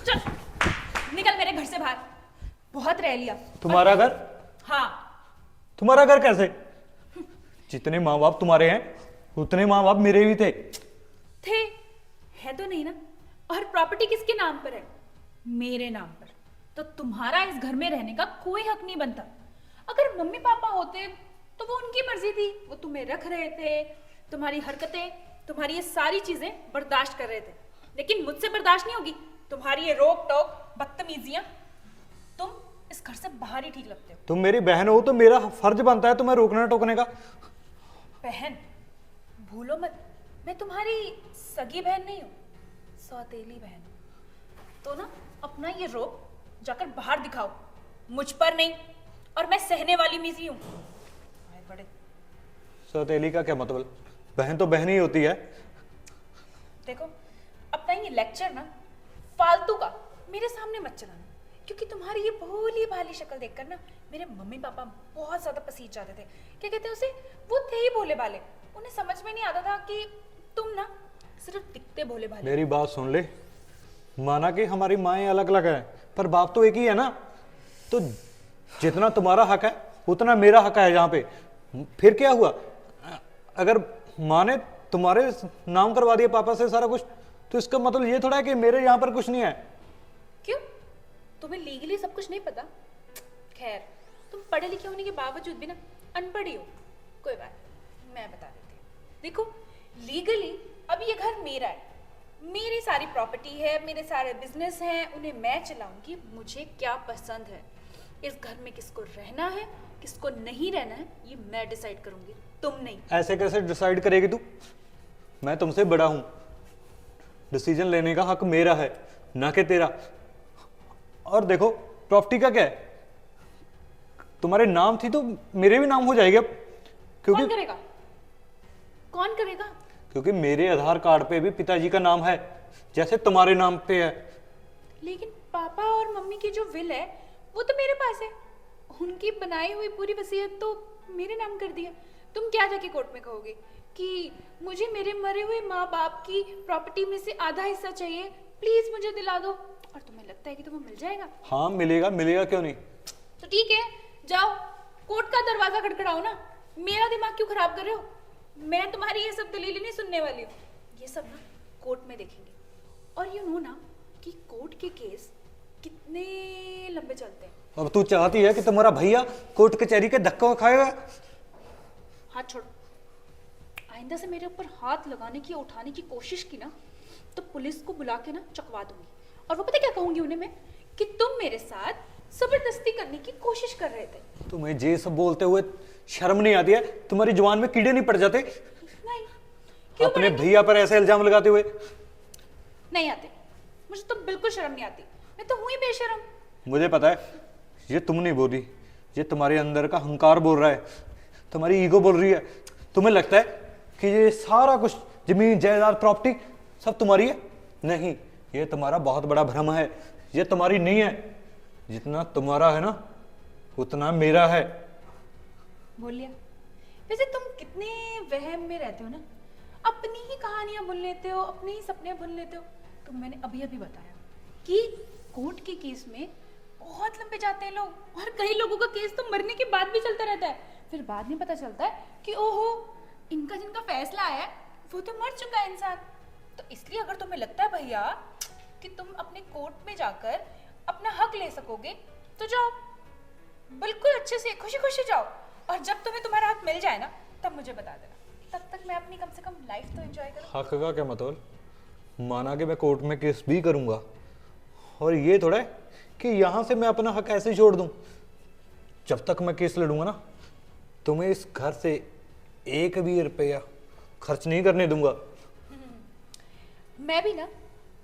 चल निकल मेरे घर से बाहर, बहुत रह लिया। तुम्हारा घर? हाँ। तुम्हारा घर कैसे? जितने माँ बाप तुम्हारे हैं उतने माँ बाप मेरे भी थे। है तो नहीं ना। और प्रॉपर्टी किसके नाम पर है? मेरे नाम पर। तो तुम्हारा इस घर में रहने का कोई हक नहीं बनता। अगर मम्मी पापा होते तो वो उनकी मर्जी थी, वो तुम्हें रख रहे थे, तुम्हारी हरकतें, तुम्हारी ये सारी चीजें बर्दाश्त कर रहे थे। लेकिन मुझसे बर्दाश्त नहीं होगी तुम्हारी ये रोक टोक, बदतमीजियां। तुम इस घर से बाहर ही ठीक लगते हो। तुम मेरी बहन हो तो मेरा फर्ज बनता है तुम्हें रोकना टोकने का। बहन? भूलो मत, मैं तुम्हारी सगी बहन नहीं हूँ, सौतेली बहन। तो ना अपना ये रोब जाकर बाहर दिखाओ, मुझ पर नहीं। और मैं सहने वाली मिजी हूँ। बड़े सौतेली का क्या मतलब? बहन तो बहन ही होती है। देखो, अपना ये लेक्चर ना फालतू का मेरे सामने मत चलाना, क्योंकि तुम्हारी ये भोली भाली शक्ल देखकर ना मेरे मम्मी पापा बहुत ज्यादा पसीज जाते थे। क्या कहते हैं उसे, वो थे ही भोले भाले। उन्हें समझ में नहीं आता था कि तुम ना सिर्फ दिखते भोले भाले। मेरी बात सुन ले, माना कि हमारी माएँ अलग अलग है पर बाप तो एक ही है ना। तो जितना तुम्हारा हक है उतना मेरा हक है यहाँ पे। फिर क्या हुआ अगर माँ ने तुम्हारे नाम करवा दिया पापा से सारा कुछ, तो इसका मतलब ये थोड़ा है कि मेरे यहाँ पर कुछ नहीं है। क्यों, तुम्हें लीगली सब कुछ नहीं पता? खैर, तुम पढ़े लिखे होने के बावजूद भी ना अनपढ़ ही हो। कोई बात, मैं बता देती हूँ। देखो, लीगली अब ये घर मेरा है, मेरी सारी प्रॉपर्टी है, मेरे सारे बिजनेस हैं, उन्हें मैं चलाऊंगी। मुझे क्या पसंद है, इस घर में किसको रहना है, किसको नहीं रहना है, ये मैं डिसाइड करूंगी, तुम नहीं। ऐसे कैसे डिसाइड करेगी तू? मैं तुमसे बड़ा हूं, डिसीजन लेने का हक मेरा है ना कि तेरा। और देखो, प्रॉपर्टी का क्या है, तुम्हारे नाम थी तो मेरे भी नाम हो जाएगी अब। क्योंकि कौन करेगा? कौन करेगा? क्योंकि मेरे आधार कार्ड पे भी पिताजी का नाम है जैसे तुम्हारे नाम पे है। लेकिन पापा और मम्मी की जो विल है वो तो मेरे पास है। उनकी बनाई हुई पूरी वसीयत तो मेरे नाम कर दिया। तुम क्या जाके कोर्ट में कहोगे कि मुझे मेरे मरे हुए माँ बाप की प्रॉपर्टी में से आधा हिस्सा चाहिए, प्लीज मुझे दिला दो? और तुम्हें लगता है कि तुम्हें मिल जाएगा? हाँ मिलेगा, मिलेगा क्यों नहीं। तो ठीक है, जाओ कोर्ट का दरवाजा खटखटाओ ना। मेरा दिमाग क्यों खराब कर रहे हो? मैं तुम्हारी ये सब दलीलें नहीं सुनने वाली हूँ। ये सब ना कोर्ट में देखेंगे। और यू नो ना कि कोर्ट के केस कितने लंबे चलते हैं। अब तू चाहती है कि तुम्हारा भैया कोर्ट कचहरी के धक्का खाएगा? हाथ छोड़ो। आइंदा से मेरे ऊपर हाथ लगाने की, उठाने की कोशिश की ना तो पुलिस को बुला के ना चकवा दूंगी। और वो पता क्या कहूंगी उन्हें मैं, कि तुम मेरे साथ जबरदस्ती करने की कोशिश कर रहे थे। तुम्हें ये सब बोलते हुए शर्म नहीं आती है? तुम्हारी जुबान में कीड़े नहीं पड़ जाते नहीं। क्यों अपने पड़ेंगे? भैया पर ऐसे इल्जाम लगाते हुए? नहीं आते, मुझे तो बिल्कुल शर्म नहीं आती। मैं तो हूं ही बेशर्म। मुझे पता है, ये तुम नहीं बोल रही, ये तुम्हारे अंदर का अहंकार बोल रहा है, तुम्हारी ईगो बोल रही है। तुम्हें लगता है कि ये सारा कुछ जमीन जायदाद प्रॉपर्टी सब तुम्हारी है। नहीं, ये तुम्हारा बहुत बड़ा भ्रम है, ये तुम्हारी नहीं है। जितना तुम्हारा है ना उतना मेरा है। बोल लिया। वैसे तुम कितने वहम में रहते हो ना, अपनी ही कहानियां बुन लेते हो, अपने ही सपने बुन लेते हो। तो मैंने अभी अभी बताया कि कोर्ट के केस में बहुत लंबे जाते हैं लोग, और कई लोगों का केस तो मरने के बाद भी चलता रहता है। फिर बाद में पता चलता है कि ओहो, इनका जिनका फैसला आया है वो तो मर चुका है इंसान। तो इसलिए अगर तुम्हें लगता है भैया कि तुम अपने कोर्ट में जाकर अपना हक ले सकोगे तो जाओ, बिल्कुल अच्छे से खुशी खुशी जाओ। और जब तुम्हें तुम्हारा हक मिल जाए ना तब मुझे बता देना, तब तक मैं अपनी कम से कम लाइफ तो एंजॉय करूं। हक का क्या मतलब? माना कि मैं कोर्ट में केस भी करूंगा, और ये थोड़ा है कि यहां से मैं अपना हक ऐसे छोड़ दूं। जब तक मैं केस लड़ूंगा ना, तुम्हें इस घर से एक भी रुपया खर्च नहीं करने दूंगा। मैं भी ना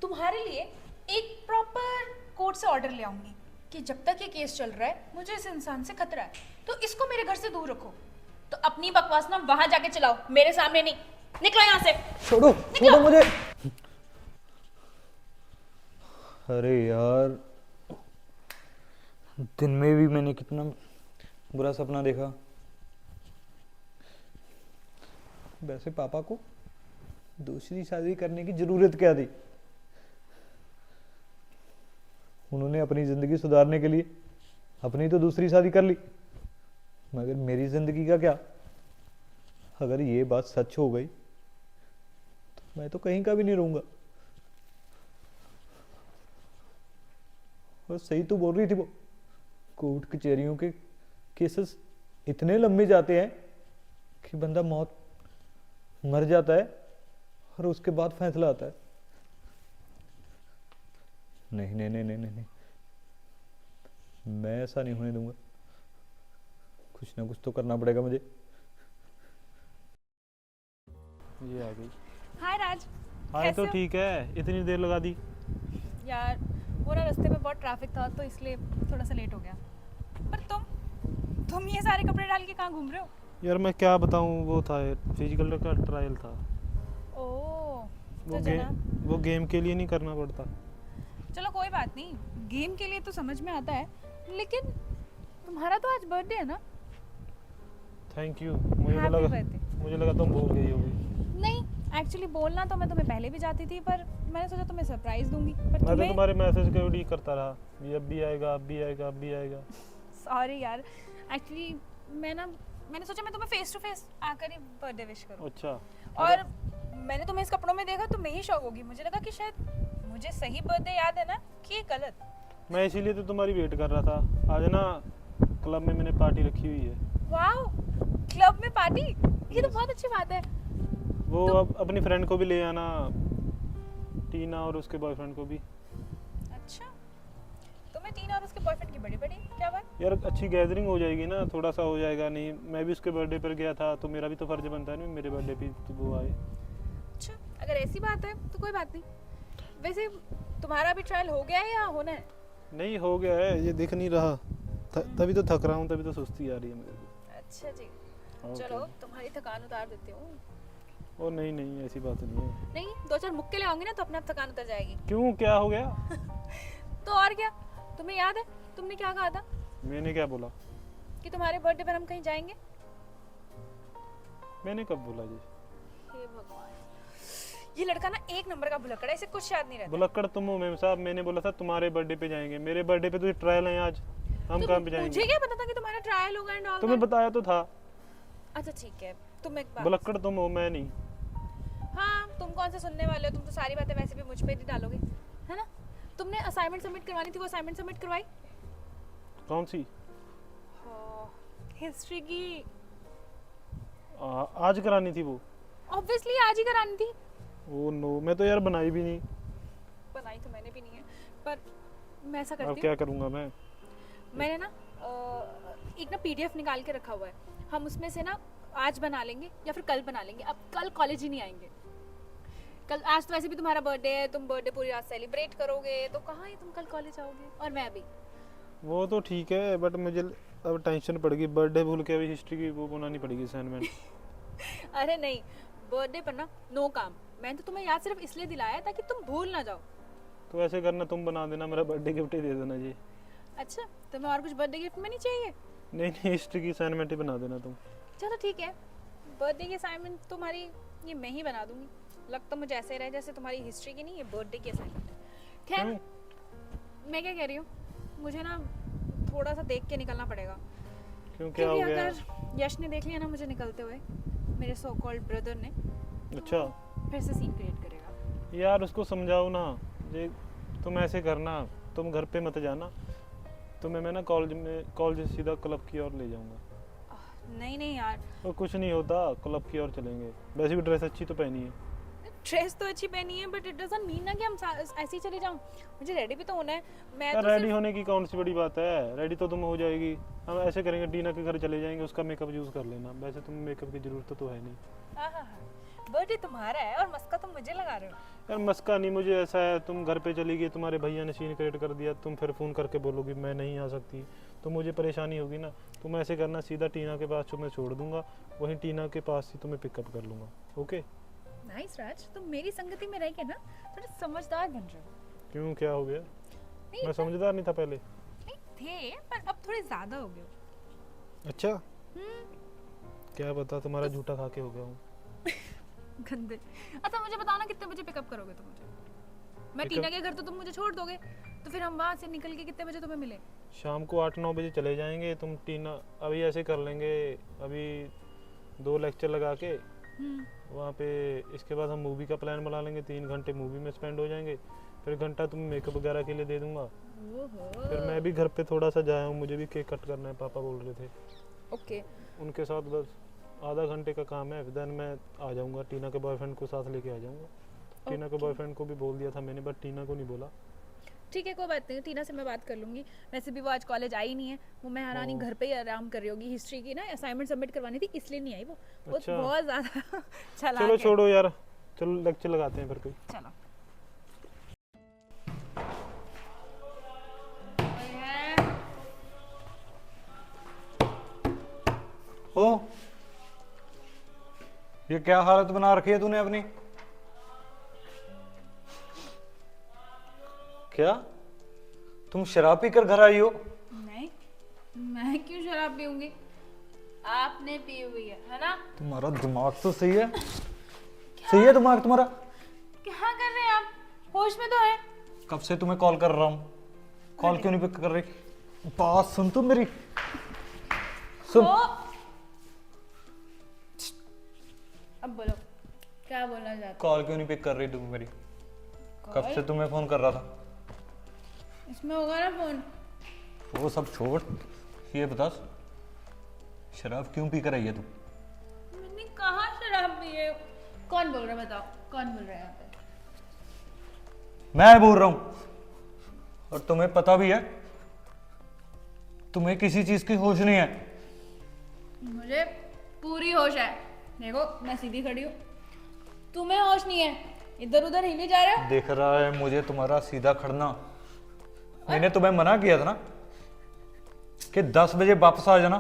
तुम्हारे लिए एक प्रॉपर कोर्ट से ऑर्डर ले आऊंगी कि जब तक ये केस चल रहा है मुझे इस इंसान से खतरा है, तो इसको मेरे घर से दूर रखो। तो अपनी बकवास ना वहां जाके चलाओ, मेरे सामने नहीं। निकलो यहाँ से। छोड़ो, छोड़ो मुझे। अरे यार, दिन में भी मैंने कितना बुरा सपना देखा। वैसे पापा को दूसरी शादी करने की जरूरत क्या थी? उन्होंने अपनी ज़िंदगी सुधारने के लिए अपनी तो दूसरी शादी कर ली, मगर मेरी ज़िंदगी का क्या? अगर ये बात सच हो गई तो मैं तो कहीं का भी नहीं रहूँगा। और सही तो बोल रही थी वो, कोर्ट कचहरियों के केसेस इतने लंबे जाते हैं कि बंदा मौत मर जाता है और उसके बाद फैसला आता है। नहीं नहीं नहीं नहीं नहीं नहीं, मैं ऐसा नहीं होने दूंगा। कुछ ना कुछ तो करना पड़ेगा मुझे। ये आ गई। हाय राज। हाय, तो कैसे हो? ठीक है, इतनी देर लगा दी। यार वो ना रास्ते में बहुत ट्रैफिक था तो इसलिए थोड़ा सा लेट हो गया। पर तुम ये सारे कपड़े डाल के कहाँ घूम रहे हो? यार मैं क्या बताऊँ, वो था फिजिकल का ट्रायल था। ओह वो तो वो गेम के लिए नहीं करना पड़ता। चलो कोई बात नहीं, गेम के लिए तो समझ में आता है, लेकिन तुम्हारा तो आज बर्थडे है ना? Thank you. मुझे तो Happy लगा birthday। तुम भूल गई होगी। नहीं, एक्चुअली बोलना तो मैं तुम्हें पहले भी जाती थी, पर मैंने सोचा तुम्हें सरप्राइज दूंगी। पर मैं तो तुम्हें तुम्हारे मैसेज को रीड करता रहा, ये अब भी आएगा, अब भी आएगा, अब भी आएगा। सॉरी यार, एक्चुअली मैंने सोचा मैं तुम्हें फेस टू फेस आकर ही बर्थडे विश करूं। अच्छा। और मैंने तुम्हें इस कपड़ों में देखा तो मैं ही शॉक होगी। मुझे लगा कि शायद मुझे सही बर्थडे याद है ना कि गलत। मैं इसीलिए तो तुम्हारी वेट कर रहा था। आज ना क्लब में मैंने पार्टी रखी हुई है। वाओ, क्लब में पार्टी, ये तो बहुत अच्छी बात है। वो तो अब अपनी फ्रेंड को भी ले आना, टीना और उसके बॉयफ्रेंड को भी। अच्छा, तुम्हें तीन और उसके बॉयफ्रेंड की बड़ी बड़ी क्या बात? यार अच्छी गैदरिंग हो जाएगी ना, थोड़ा सा हो जाएगा। नहीं, मैं भी उसके बर्थडे पर गया था तो मेरा भी तो फर्ज बनता है ना मेरे बर्थडे पे तो वो आए। अच्छा, अगर ऐसी बात है तो कोई बात नहीं। वैसे तुम्हारा भी ट्रायल हो गया है या होना है? नहीं, हो गया है, ये दिख नहीं रहा। तभी तो थक रहा हूँ, तभी तो सुस्ती आ रही है मेरे को। अच्छा जी, ओके। चलो तुम्हारी थकान उतार देती हूँ। ओ नहीं नहीं, ऐसी बात नहीं है। नहीं, दो चार मुक्के लगाऊंगी ना तो अपने आप थकान उतर जाएगी। क्यों, क्या हो गया? तो और क्या, तुम्हें याद है तुमने क्या कहा था मैंने क्या बोला? कि तुम्हारे बर्थडे पर हम कहीं जाएंगे? मैंने कब बोला जी? हे भगवान, ये लड़का ना एक नंबर का भुलक्कड़ है, इसे कुछ याद नहीं रहता। बुलक्कड़ तुम हो मेम साहब। मैंने बोला था तुम्हारे बर्थडे पे जाएंगे। मेरे बर्थडे पे तो ट्रायल है आज, हम तो कहाँ पे मुझे जाएंगे? क्या पता था कि तुम्हारा ट्रायल होगा एंड ऑल तुम्हें दैट। बताया तो था। अच्छा ठीक है, तुम एक बात। बुलक्कड़ तुम हो, मैं नहीं। हाँ, तुम कौन से सुनने वाले हो, तुम तो सारी बातें वैसे भी मुझ पे ही डालोगे, है ना? तुमने असाइनमेंट सबमिट करवानी थी, वो असाइनमेंट सबमिट करवाई? कौन सी? हिस्ट्री की। आज करानी थी वो। ऑब्वियसली आज ही करानी थी। ओ नो, मैं तो यार बनाई भी नहीं। बनाई तो मैंने भी नहीं है, पर मैं ऐसा अब करती हूँ, क्या करूँगा मैं? मैंने ना एक ना पीडीएफ निकाल के रखा हुआ है, हम उसमें से ना आज बना लेंगे या फिर कल बना लेंगे। अब कल कॉलेज ही नहीं आएंगे। कल, आज तो वैसे भी तुम्हारा बर्थडे है, तुम बर्थडे पूरी रात सेलिब्रेट करोगे, तो कहाँ ही तुम कल कॉलेज आओगे, और मैं भी। वो तो ठीक है, बट मुझे अब टेंशन पड़ गई। बर्थडे भूल के अभी हिस्ट्री की वो बनानी पड़ेगी असाइनमेंट। अरे नहीं, बर्थडे पर ना नो काम। मैंने तो तुम्हें याद सिर्फ इसलिए दिलाया है ताकि तुम भूल ना जाओ। तो ऐसे करना, तुम बना देना, मेरा बर्थडे गिफ्ट ही दे देना जी। अच्छा, तुम्हें और कुछ बर्थडे गिफ्ट में नहीं चाहिए? नहीं नहीं, हिस्ट्री की असाइनमेंट ही बना देना तुम। चलो ठीक है, बर्थडे की असाइनमेंट तुम्हारी ये मैं ही बना दूंगी। लग तो मुझे ऐसे रहे जैसे तुम्हारी हिस्ट्री की नहीं, ये बर्थडे की असाइनमेंट है। खैर, मैं क्या कह रही हूँ, मुझे ना थोड़ा सा देख के निकलना पड़ेगा। क्यों, क्या हो क्योंकि गया? अगर यश ने देख लिया ना मुझे निकलते हुए, मेरे सो कॉल्ड ब्रदर ने, अच्छा फिर से सीन क्रिएट करेगा। यार, उसको समझाओ ना। ये तुम ऐसे करना, तुम घर पे मत जाना, तुम्हें मैं ना कॉलेज सीधा क्लब की ओर ले जाऊंगा। नहीं नहीं यार, तो कुछ नहीं होता, क्लब की ओर चलेंगे। वैसे भी ड्रेस अच्छी तो पहनी है। ड्रेस तो अच्छी पहनी है, बट इट डजंट मीन ना कि हम ऐसे ही चले जाऊं। मुझे रेडी भी तो होना है। मैं यार तो रेडी सिर्फ होने की कौन सी बड़ी बात है? रेडी तो तुम हो जाएगी। हम ऐसे करेंगे, टीना के घर चले जाएंगे, उसका मेकअप यूज़ कर लेना। वैसे तुम मेकअप की जरूरत तो है नहीं। बर्थडे तुम्हारा है और मस्का तुम मुझे लगा रहे हो। यार मस्का नहीं, मुझे ऐसा है, तुम घर पे चली गई, तुम्हारे भैया ने सीन क्रिएट कर दिया, तुम फिर फ़ोन करके बोलोगी मैं नहीं आ सकती, तो मुझे परेशानी होगी ना। तुम ऐसे करना, सीधा टीना के पास तुम्हें छोड़ दूंगा, वहीं टीना के पास ही तुम्हें पिकअप कर लूँगा। ओके? नाइस राज, तुम मेरी संगति में रह के ना थोड़ा समझदार बन रहे हो। क्यों, क्या हो गया? नहीं, मैं समझदार नहीं था पहले। नहीं थे, पर अब थोड़े ज्यादा हो गए हो। अच्छा, क्या पता, तुम्हारा झूठा खा के हो गया हूँ। गंदे। अच्छा मुझे बताओ ना, कितने बजे पिकअप करोगे तुम मुझे? मैं टीना के घर तो तुम मुझे छोड़ दोगे, तो फिर हम वहाँ से निकल के कितने बजे तुम्हें मिले? शाम को 8-9 बजे चले जाएंगे। तुम टीना अभी ऐसे कर लेंगे, अभी 2 लेक्चर लगा के वहाँ पे, इसके बाद हम मूवी का प्लान बना लेंगे। 3 घंटे मूवी में स्पेंड हो जाएंगे, फिर घंटा तुम मेकअप वगैरह के लिए दे दूंगा। ओहो। फिर मैं भी घर पे थोड़ा सा जाया हूँ, मुझे भी केक कट करना है, पापा बोल रहे थे। ओके। उनके साथ बस आधा घंटे का काम है, देन मैं आ जाऊँगा। टीना के बॉयफ्रेंड को साथ लेके आ जाऊँगा। टीना के बॉयफ्रेंड को भी बोल दिया था मैंने, बट टीना को नहीं बोला। ठीक है, कोई बात नहीं, टीना से मैं बात कर लूंगी। वैसे भी वो आज कॉलेज आई नहीं है, वो महारानी घर पे ही आराम कर रही होगी। हिस्ट्री की ना असाइनमेंट सबमिट करवानी थी, इसलिए नहीं आई वो। अच्छा। बहुत ज्यादा चालाक चलो है। छोड़ो यार, चलो लेक्चर लगाते हैं फिर कोई। चलो। ओ, ये क्या हालत बना रखी है तूने अपनी? क्या तुम शराब पीकर घर आई हो? नहीं, मैं क्यों शराब पीऊंगी? आपने पी हुई है ना? तुम्हारा दिमाग तो सही है। सही है दिमाग तुम्हारा? क्या कर रहे हैं आप? होश में तो है? कब से तुम्हें कॉल कर रहा हूँ, कॉल क्यों नहीं पिक कर रही? बात सुन तू मेरी, सुन। अब बोलो, क्या बोलना चाहते कॉल क्यों नहीं पिक कर रही तुम मेरी? कब से तुम्हें फोन कर रहा था। हो? इसमें होगा ना फोन? वो सब छोड़, ये बता शराब क्यों पी कर आई है तू? मैंने कहा शराब पी है। कौन बोल रहा है बताओ, कौन बोल रहा है यहाँ पे? मैं बोल रहा हूँ, और तुम्हें पता भी है तुम्हें किसी चीज की होश नहीं है। मुझे पूरी होश है। देखो मैं सीधी खड़ी हूँ, तुम्हें होश नहीं है, इधर उधर हिली जा रहे हो। देख रहा है मुझे तुम्हारा सीधा खड़ना। मैंने तुम्हें मना किया था ना कि 10 बजे वापस आ जाना।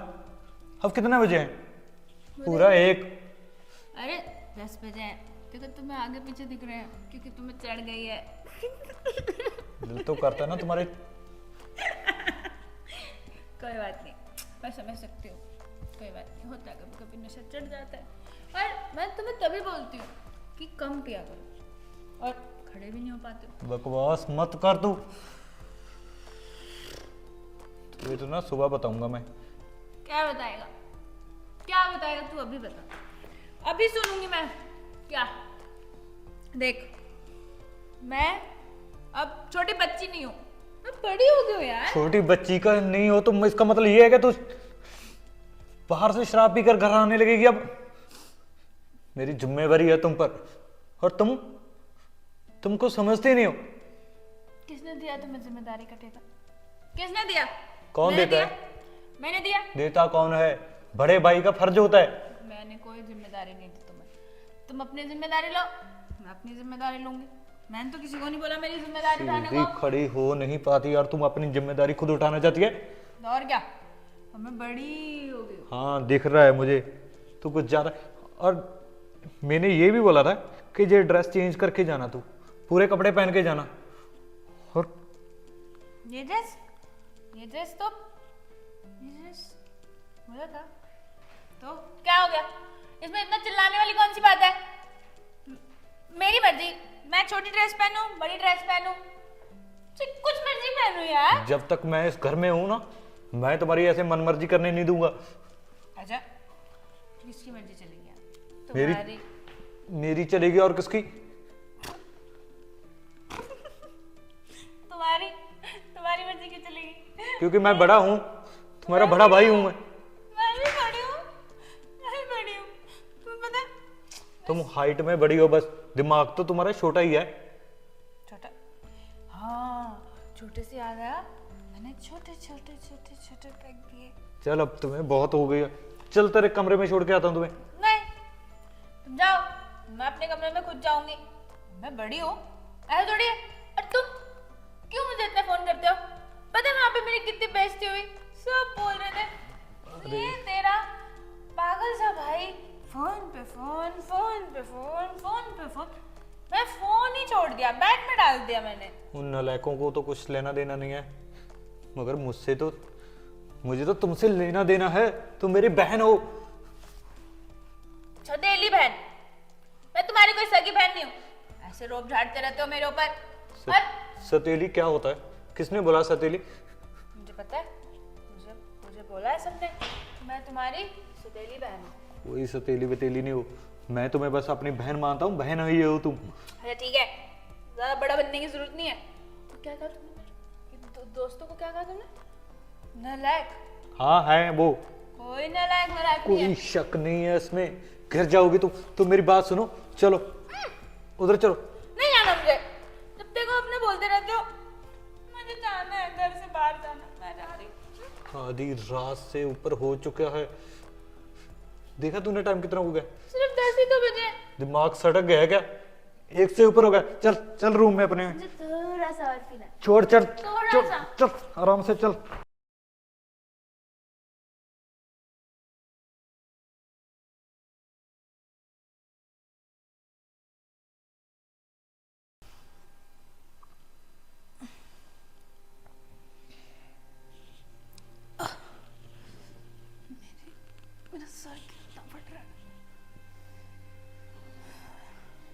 अब कितने बजे हैं? पूरा 1। अरे 10 बजे हैं, देखो तुम्हें आगे पीछे दिख रहे हैं क्योंकि तुम्हें चढ़ गई है। दिल तो करता है ना तुम्हारे। कोई बात नहीं, मैं समझ सकती हूँ, कोई बात नहीं, होता है कभी कभी, नशा चढ़ जाता है। और मैं तुम्हें तभी बोलती हूँ कि कम पिया करो, और खड़े भी नहीं हो पाते हो। बकवास मत कर तू। तुझे तो ना सुबह बताऊंगा मैं। क्या बताएगा? क्या बताएगा तू? अभी बता, अभी सुनूंगी मैं। क्या? देख, मैं अब छोटी बच्ची नहीं हूँ, मैं बड़ी हो गई हूँ यार। छोटी बच्ची का नहीं हो तो इसका मतलब ये है कि तू बाहर से शराब पीकर घर आने लगेगी। अब मेरी जिम्मेवारी है तुम पर, और तुमको समझते नहीं हो। किसने दिया तुम्हें जिम्मेदारी का ठेका? किसने दिया? कौन मैंने देता दिया? है? मैंने दिया? देता कौन है? बड़े भाई का फर्ज होता है। मैंने कोई जिम्मेदारी नहीं दी तुम्हें। तुम अपनी जिम्मेदारी लो, मैं अपनी जिम्मेदारी लूंगी। मैंने तो किसी को नहीं बोला मेरी जिम्मेदारी उठाने सीधी को। खड़ी हो नहीं पाती यार, तुम अपनी जिम्मेदारी खुद उठाना चाहती है। और क्या, अब मैं बड़ी हो गई हूँ। हाँ दिख रहा है मुझे, तू कुछ ज्यादा। और मैंने ये भी बोला था कि ये ड्रेस चेंज करके जाना, तू पूरे कपड़े पहन के जाना। और ये ड्रेस बोला था तो क्या हो गया? इसमें इतना चिल्लाने वाली कौन सी बात है? मेरी मर्जी, मैं छोटी ड्रेस पहनूं, बड़ी ड्रेस पहनूं, कुछ मर्जी पहनूं यार। जब तक मैं इस घर में हूं ना, मैं तुम्हारी ऐसे मनमर्जी करने नहीं दूंगा। अच्छा, किसकी मर्जी चलेगी यार? मेरी तुम्हारी। मेरी चलेगी और किसकी? तुम्हारी मर्जी क्यों चलेगी? क्योंकि मैं बड़ा हूं, तुम्हारा बड़ा भाई हूं मैं। मैं भी बड़ी हूँ, तुम्हें पता है? तुम हाइट में बड़ी हो, बस दिमाग तो तुम्हारा छोटा ही है। छोटा? हाँ, छोटे से याद आया, मैंने छोटे पैक दिए। चल अब तुम्हें बहुत हो गई है, चल तेरे कमरे में छोड़ के आता हूँ तुम्हें। नहीं, तुम जाओ, मैं अपने कमरे में खुद जाऊंगी। मैं बड़ी हूँ, ऐसा थोड़ी है। और तुम क्यों मुझे इतना फोन करते हो? पता है वहाँ पे मेरी कितनी बेइज्जती हुई? सब बोल रहे थे ये तेरा पागल सा भाई, फोन पे फोन। मैं फोन ही छोड़ दिया, बैग में डाल दिया मैंने। उन नालायकों को तो कुछ लेना देना नहीं है, मगर मुझे तो तुमसे लेना देना है। तुम मेरी बहन हो। छदेली बहन? मैं तुम्हारी कोई सगी बहन नहीं हूँ। ऐसे रोब झाड़ते रहते हो मेरे ऊपर। सतीली क्या होता है? किसने बोला सतीली? मुझे पता है, मुझे मुझे बोला है सबने, मैं तुम्हारी सतीली बहन हूँ। कोई सतीली बतीली नहीं हो, मैं तुम्हें बस अपनी बहन मानता हूँ, बहन ही हो तुम। अरे ठीक है, ज़्यादा बड़ा बनने की जरूरत नहीं है। तो क्या कहा तुमने? दोस्तों को क्या कहा तुमने? नालायक। हाँ है वो, कोई नालायक नालायक नहीं कोई है। शक नहीं है इसमें। गिर जाओगी तुम मेरी बात सुनो, चलो उधर चलो। नहीं जाना मुझे, जब देखो अपने बोलते रहते हो। मुझे जाना है, घर से बाहर जाना, मैं जा रही हूँ। आधी रात से ऊपर हो चुका है, देखा तूने टाइम कितना हो गया? सिर्फ 10 ही तो बजे। दिमाग सटक गया क्या? एक से ऊपर हो गया। चल चल रूम में अपने, मुझे थोड़ा सा और पीना है। छोड़, चल थोड़ा चल सा। चल आराम से चल। मेरा सर कितना फट रहा है।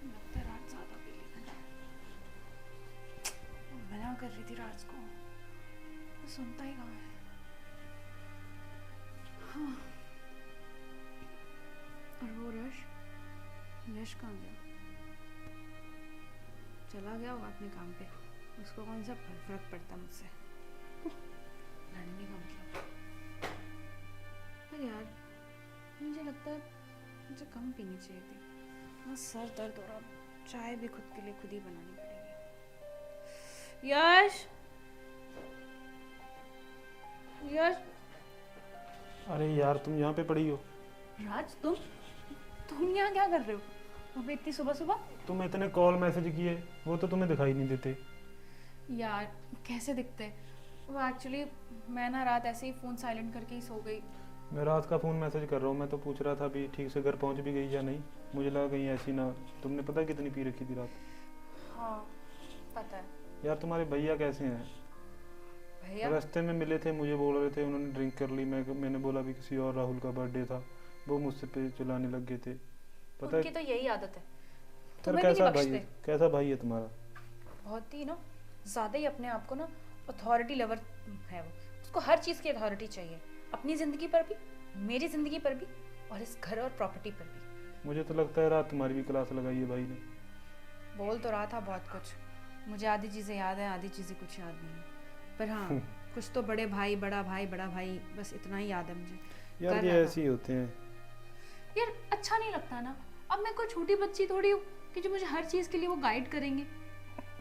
लगता है रात ज्यादा पी ली मैंने। मना कर रही थी रात को, वो सुनता ही कहाँ है। हाँ। और वो यश कहाँ गया? चला गया होगा अपने काम पे, उसको कौन सा फर्क पड़ता मुझसे। लड़ने का मतलब। पर यार मुझे लगता है मुझे कम पीनी चाहिए थी। मेरा सर दर्द हो रहा, चाय भी खुद के लिए खुद ही बनानी पड़ेगी। यश, यश। अरे यार तुम यहाँ पे पड़ी हो? राज, तुम यहाँ क्या कर रहे हो? वो भी इतनी सुबह सुबह? तुम इतने कॉल मैसेज किए, वो तो तुम्हें दिखाई नहीं देते। यार कैसे दिखते हैं वो? एक्चुअली मैं ना रात ऐसे ही फ़ोन साइलेंट करके ही सो गई। मैं रात का फ़ोन मैसेज कर रहा हूँ, मैं तो पूछ रहा था अभी ठीक से घर पहुँच भी गई या नहीं। मुझे लगा कहीं ऐसी ना, तुमने पता कितनी पी रखी थी रात? हाँ पता है। यार तुम्हारे भैया कैसे हैं? भैया? रास्ते में मिले थे, मुझे बोल रहे थे उन्होंने ड्रिंक कर ली। मैंने बोला भी किसी और राहुल का बर्थडे था, वो मुझसे पे चिल्लाने लग गए थे। पता उनकी है तो यही आदत है, यार तुम्हें भी कैसा नहीं भाई बख्शते। है, कैसा भाई है तुम्हारा? बहुत ही ना ज़्यादा ही अपने आप को ना अथॉरिटी लवर है वो। उसको हर चीज़ की अथॉरिटी चाहिए, अपनी ज़िंदगी पर भी, मेरी ज़िंदगी पर भी, और इस घर और प्रॉपर्टी पर भी। मुझे तो लगता है रात तुम्हारी भी क्लास लगाई है भाई ने। बोल तो रहा था बहुत कुछ, मुझे आधी चीज़ें याद है, आधी चीज़ें कुछ याद नहीं है। पर हाँ कुछ तो बड़ा भाई, बड़ा भाई, बस इतना ही याद है मुझे। यार कर ये रहा था। ऐसे ही होते हैं। यार अच्छा नहीं लगता ना। अब मैं कोई छोटी बच्ची थोड़ी हूँ कि जो मुझे हर चीज़ के लिए वो गाइड करेंगे।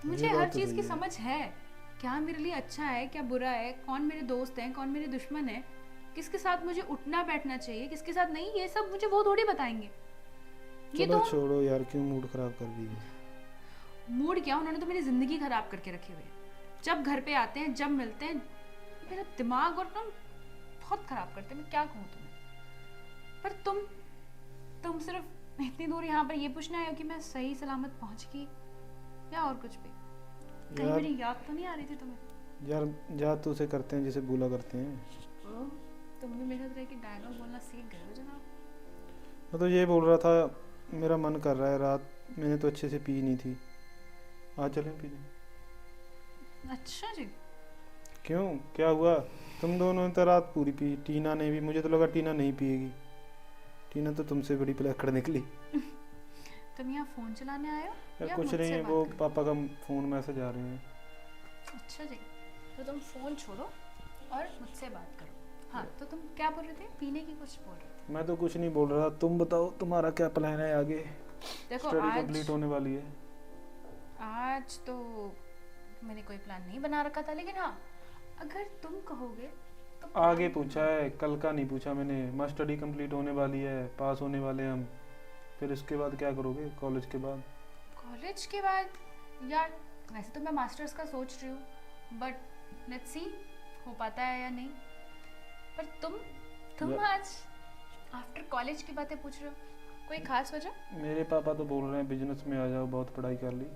मुझे ये बात हर तो चीज़ सही की है। समझ है, क्या मेरे लिए अच्छा है, क्या बुरा है, कौन मेरे दोस्त हैं, कौन मेरे दुश्मन है, किसके साथ मुझे उठना बैठना चाहिए, किसके साथ नहीं, ये सब मुझे वो थोड़ी बताएंगे। ये चलो तो छोड़ो यार, क्यों मूड खराब कर रही है? मूड क्या, उन्होंने तो मेरी जिंदगी खराब करके रखे हुए हैं। जब घर पे आते हैं, जब मिलते हैं, मेरा दिमाग और ना बहुत खराब करते हैं। मैं क्या कहूँ तुम्हें। पर तुम सिर्फ इतनी दूर यहाँ पर ये पूछने आए हो कि मैं सही सलामत पहुँच गई, या और कुछ भी? कहीं यार मेरी याद तो नहीं आ रही थी तुम्हें? यार याद तो उसे करते हैं जिसे भूला करते हैं। ओह, तुम भी मेरे तरह की डायलॉग बोलना सीख गए हो जनाब। मैं तो ये बोल रहा था, मेरा मन कर रहा है, रात मैंने तो अच्छे से पी नहीं थी, आज चलें पीने? अच्छा जी। क्यों, क्या हुआ? तुम दोनों ने तो रात पूरी पी, टीना ने भी। मुझे तो लगा टीना नहीं पिएगी, टीना तो तुमसे बड़ी पिलक्कड़ निकली। तुम यहाँ फोन चलाने आए हो यार या कुछ मुझसे नहीं है, बात वो करने? पापा का फ़ोन मैसेज आ रहे हैं। अच्छा जी, तो तुम फोन छोड़ो और मुझसे बात करो। हाँ तो तुम क्या बोल रहे थे? पीने की कुछ बोल रहे थे। मैं तो कुछ नहीं बोल रहा, तुम बताओ तुम्हारा क्या प्लान है आगे? देखो स्टडी कंप्लीट होने वाली है। आज तो मैंने कोई प्लान नहीं बना रखा था, लेकिन हाँ अगर तुम कहोगे तो आगे पूछा है, कल का नहीं पूछा मैंने। मैं स्टडी कंप्लीट होने वाली है, पास होने वाले हैं हम, फिर उसके बाद क्या करोगे कॉलेज के बाद? कॉलेज के बाद यार वैसे तो मैं मास्टर्स का सोच रही हूँ, बट लेट्स सी हो पाता है या नहीं। पर तुम आज आफ्टर कॉलेज की बातें पूछ रहे हो, कोई खास वजह? मेरे पापा तो बोल रहे हैं बिजनेस में आ जाओ, बहुत पढ़ाई कर ली।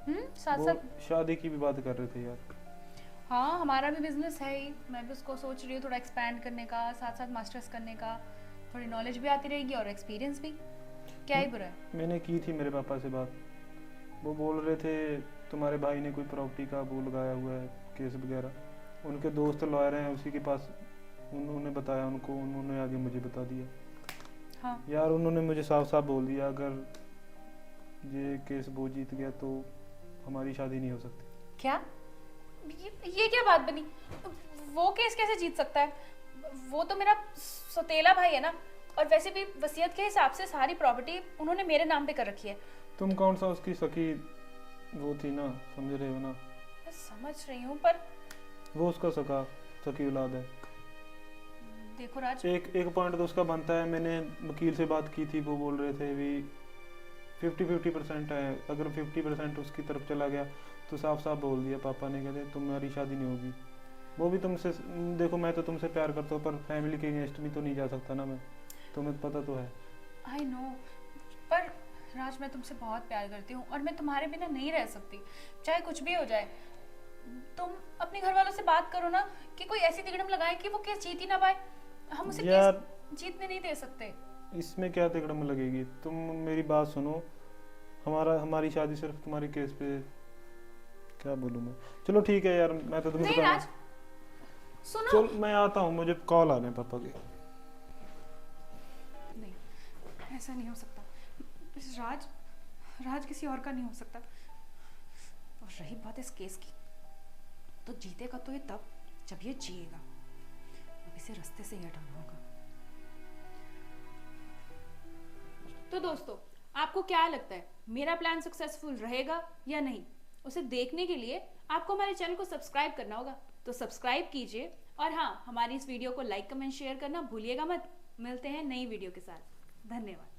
साथ वो साथ शादी की भी बात कर रहे थे यार। हाँ हमारा भी बिजनेस है ही, मैं भी उसको सोच रही हूँ थोड़ा एक्सपैंड करने का, साथ साथ मास्टर्स करने का, थोड़ी नॉलेज भी आती रहेगी और एक्सपीरियंस भी। क्या ही बुरा है। मैंने की थी मेरे पापा से बात, वो बोल रहे थे तुम्हारे भाई ने कोई प्रॉपर्टी का वो लगाया हुआ है केस वगैरह। उनके दोस्त लॉयर हैं उसी के पास, उन्होंने बताया उनको, उन्होंने आगे मुझे बता दिया। हाँ यार उन्होंने मुझे साफ साफ बोल दिया अगर ये केस वो जीत गया तो हमारी शादी नहीं हो सकती। क्या? ये क्या बात बनी? वो केस कैसे जीत सकता है? वो तो मेरा सौतेला भाई है ना, और वैसे भी वसीयत के हिसाब से सारी प्रॉपर्टी उन्होंने मेरे नाम पे कर रखी है। तुम कौन सा उसकी सखी वो थी ना, समझ रहे हो ना? मैं समझ रही हूँ, पर वो उसका सखी औलाद है। देखो राज, एक पॉइंट तो उसका बनता है। मैंने वकील से बात की थी, वो बोल रहे थे भी 50-50% है। अगर 50% उसकी तरफ चला गया तो साफ साफ बोल दिया पापा ने, कहते तुम्हारी शादी नहीं होगी। वो भी तुमसे, देखो मैं तो तुमसे प्यार करता हूँ पर फैमिली के अगेंस्ट भी तो नहीं जा सकता ना मैं, तुम्हें पता तो है। आई नो, पर राज मैं तुमसे बहुत प्यार करती हूँ और मैं तुम्हारे बिना नहीं रह सकती, चाहे कुछ भी हो जाए। तुम अपने घर वालों से बात करो ना कि कोई ऐसी तिकड़म लगाए कि वो केस जीत ही ना पाए। हम उसे यार केस जीतने नहीं दे सकते। इसमें क्या तिकड़म लगेगी? तुम मेरी बात सुनो, हमारी शादी सिर्फ तुम्हारे केस पे, क्या बोलूं मैं। चलो ठीक है यार, मैं तो तुम्हें नहीं राज, सुनो। चल मैं आता हूँ, मुझे कॉल आ रहे हैं पापा के। नहीं, ऐसा नहीं हो सकता। राज किसी और का नहीं हो सकता। और रही बात इस केस की, तो जीतेगा तो ये तब जब ये जिएगा। अब इसे रास्ते से ही हटाना होगा। तो दोस्तों, आपको क्या लगता है मेरा प्लान सक्सेसफुल रहेगा या नहीं? उसे देखने के लिए आपको हमारे चैनल को सब्सक्राइब करना होगा, तो सब्सक्राइब कीजिए। और हाँ, हमारी इस वीडियो को लाइक कमेंट शेयर करना भूलिएगा मत। मिलते हैं नई वीडियो के साथ। धन्यवाद।